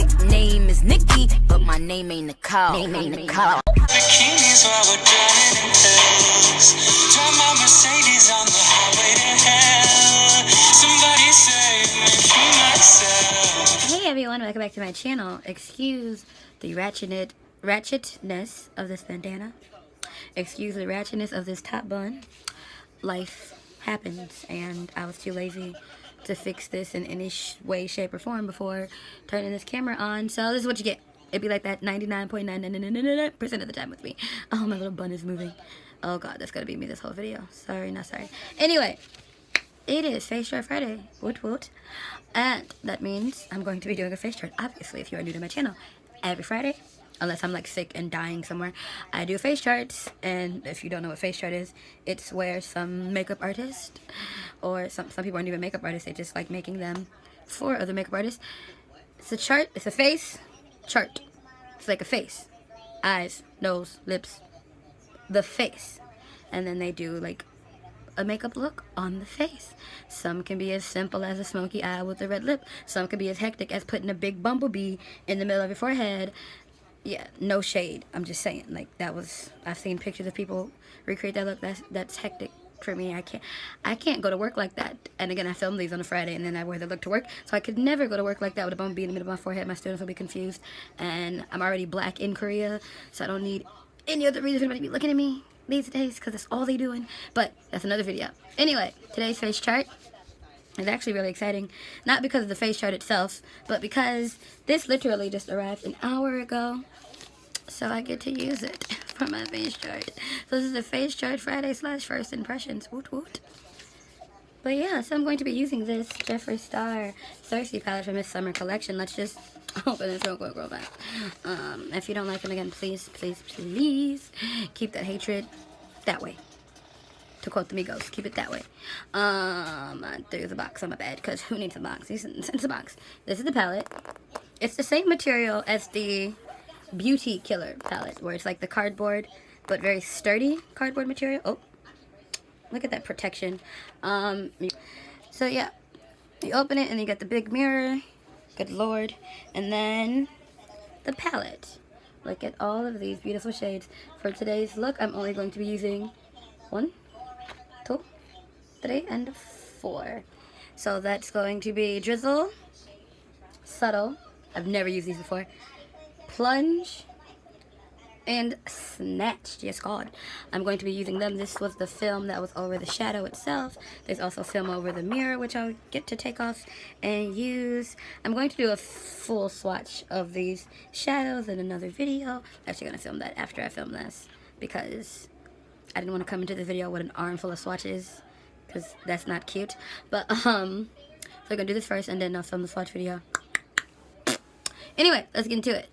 Nickname is Nikki, but my name ain't Nicole. Bikinis while we're drowning in pills. Drive my Mercedes on the highway to hell. Somebody save me from myself. Hey everyone, welcome back to my channel. Excuse the ratchetness of this bandana. Excuse the ratchetness of this top bun. Life happens, and I was too lazy to fix this in any way, shape, or form before turning this camera on. So this is what you get. It'd be like that 99.999% of the time with me. Oh, my little bun is moving. Oh god, that's gonna be me this whole video. Sorry, not sorry. Anyway, it is Face Chart Friday. Woot woot. And that means I'm going to be doing a face chart. Obviously, if you are new to my channel, every Friday, unless I'm like sick and dying somewhere, I do face charts. And if you don't know what face chart is, it's where some makeup artist, or some people aren't even makeup artists, they just like making them for other makeup artists. It's a chart, it's a face chart. It's like a face, eyes, nose, lips, the face. And then they do like a makeup look on the face. Some can be as simple as a smoky eye with a red lip. Some can be as hectic as putting a big bumblebee in the middle of your forehead. Yeah, no shade. I'm just saying, like, I've seen pictures of people recreate that look. That's hectic for me. I can't go to work like that. And again, I film these on a Friday and then I wear the look to work. So I could never go to work like that with a bumblebee in the middle of my forehead. My students will be confused. And I'm already black in Korea, so I don't need any other reason for anybody to be looking at me these days, because that's all they doing. But that's another video. Anyway, today's face chart is actually really exciting, not because of the face chart itself, but because this literally just arrived an hour ago, so I get to use it for my face chart. So this is a face chart Friday / first impressions. Woot woot. But yeah, so I'm going to be using this Jeffree Star Thirsty palette from his summer collection. Let's just open this real quick, real fast. If you don't like it, again, please keep that hatred that way. To quote the Migos, keep it that way. There's a box on my bed, because who needs a box? It's a box. This is the palette. It's the same material as the Beauty Killer palette, where it's like the cardboard, but very sturdy cardboard material. Oh, look at that protection. So yeah, you open it and you got the big mirror. Good lord. And then the palette. Look at all of these beautiful shades. For today's look, I'm only going to be using 1, 2, 3, and 4. So that's going to be Drizzle, Subtle. I've never used these before. Plunge, and Snatched. Yes, God. I'm going to be using them. This was the film that was over the shadow itself. There's also film over the mirror, which I'll get to take off and use. I'm going to do a full swatch of these shadows in another video. I'm actually going to film that after I film this, because I didn't want to come into the video with an armful of swatches, because that's not cute. But, so I'm going to do this first, and then I'll film the swatch video. Anyway, let's get into it.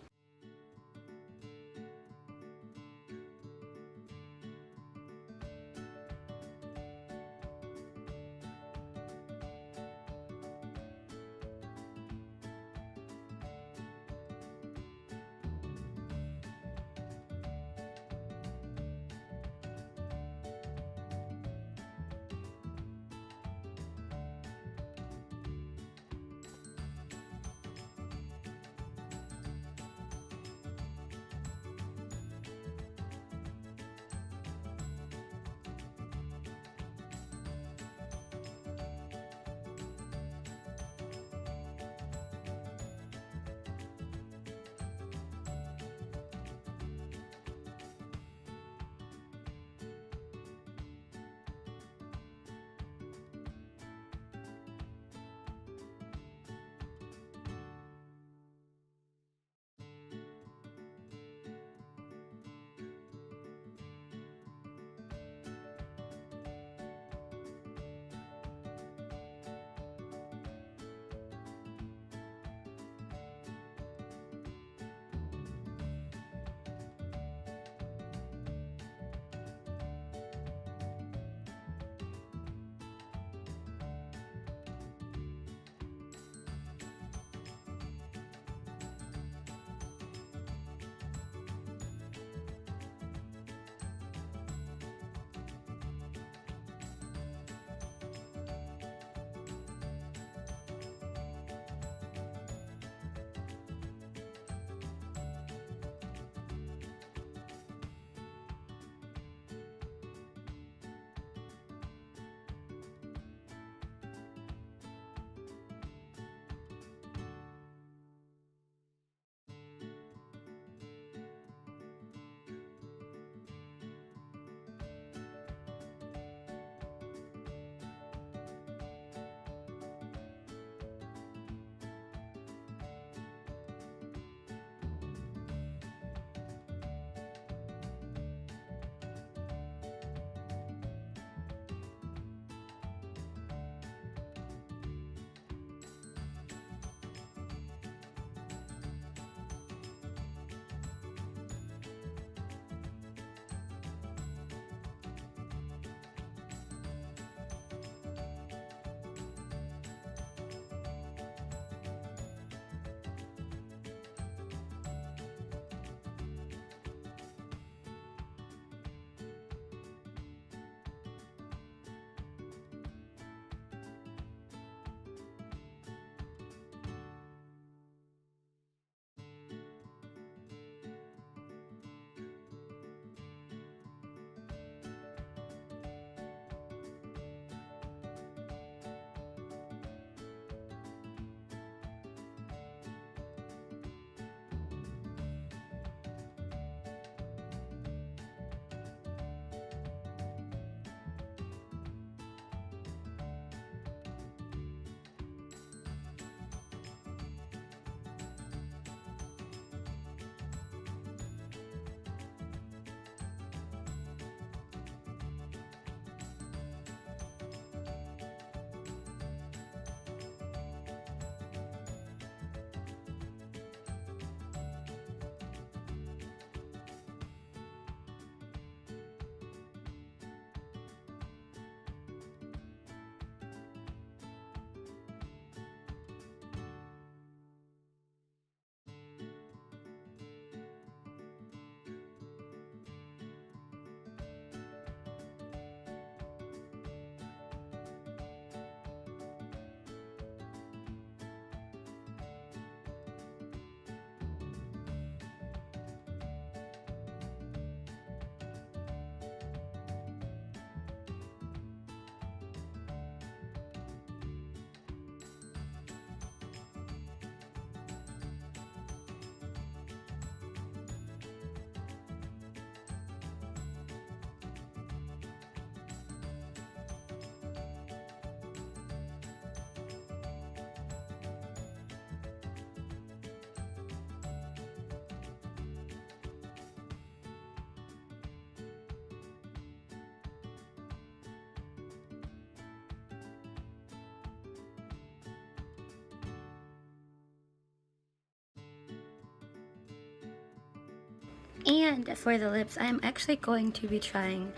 And for the lips, I'm actually going to be trying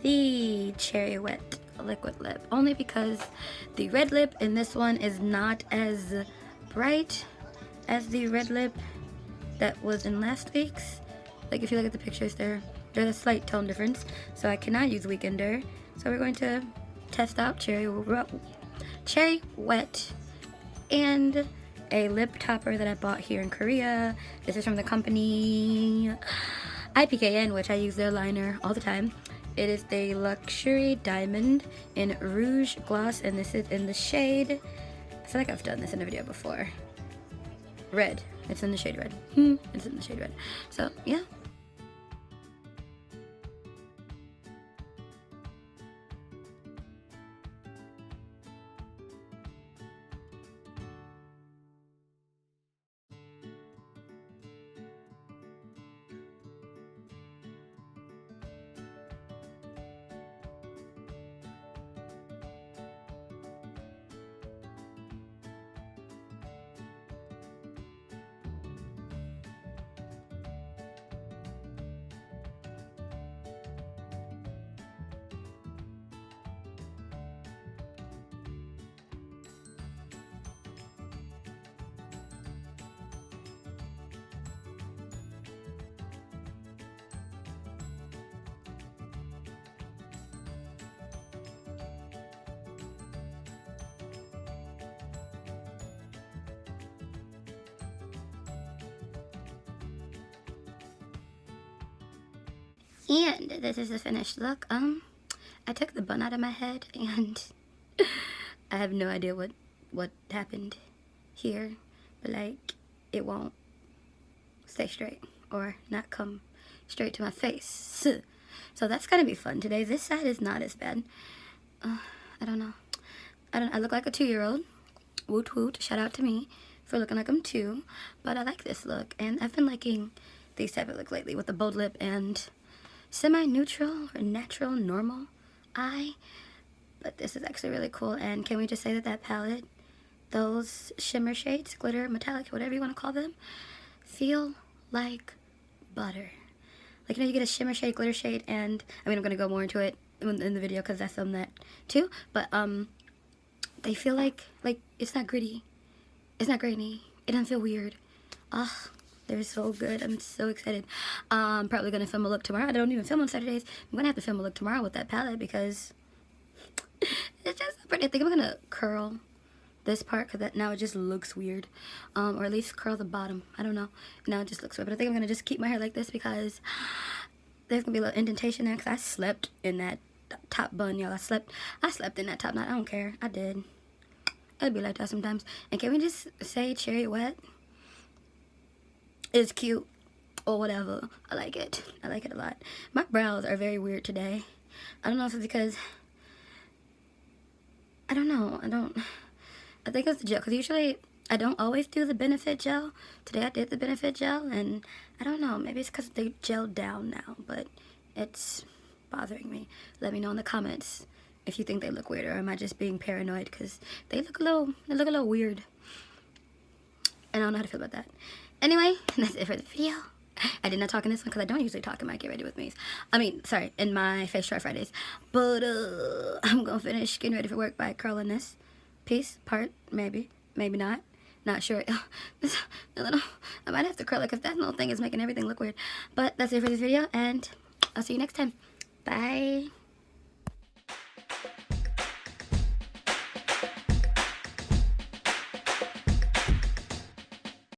the Cherry Wet liquid lip, only because the red lip in this one is not as bright as the red lip that was in last week's. Like, if you look at the pictures, there's a slight tone difference, so I cannot use Weekender. So we're going to test out Cherry Wet and a lip topper that I bought here in Korea. This is from the company IPKN, which I use their liner all the time. It is the Luxury Diamond in Rouge Gloss, and this is in the shade, I feel like I've done this in a video before, red. It's in the shade red. It's in the shade red. So yeah. And this is the finished look. I took the bun out of my head, and I have no idea what happened here, but like, it won't stay straight or not come straight to my face. So that's gonna be fun today. This side is not as bad. I don't know. I look like a 2-year-old. Woot woot. Shout out to me for looking like I'm 2. But I like this look, and I've been liking these type of looks lately with the bold lip and semi-neutral or natural normal eye. But this is actually really cool. And can we just say that that palette, those shimmer shades, glitter, metallic, whatever you want to call them, feel like butter. Like, you know, you get a shimmer shade, glitter shade, and I mean, I'm gonna go more into it in the video because I filmed that too. But they feel like it's not gritty, it's not grainy, it doesn't feel weird. They're so good. I'm so excited. I'm probably gonna film a look tomorrow. I don't even film on Saturdays. I'm gonna have to film a look tomorrow with that palette because it's just so pretty. I think I'm gonna curl this part because now it just looks weird, or at least curl the bottom. I don't know. Now it just looks weird, but I think I'm gonna just keep my hair like this because there's gonna be a little indentation there because I slept in that top bun, y'all. I slept in that top knot. I don't care. I did. It'd be like that sometimes. And can we just say Cherry Wet is cute or whatever? I like it. I like it a lot. My brows are very weird today. I don't know if it's because I don't know. I think it's the gel, because usually I don't always do the Benefit gel. Today I did the Benefit gel, and I don't know, maybe it's because they gelled down now, but it's bothering me. Let me know in the comments if you think they look weird, or am I just being paranoid, because they look a little weird, and I don't know how to feel about that. Anyway, that's it for the video. I did not talk in this one because I don't usually talk in my Get Ready With Me's. I mean, sorry, in my Face Try Fridays. But I'm gonna finish getting ready for work by curling this piece part, maybe not sure. I might have to curl it because that little thing is making everything look weird. But that's it for this video, and I'll see you next time. Bye.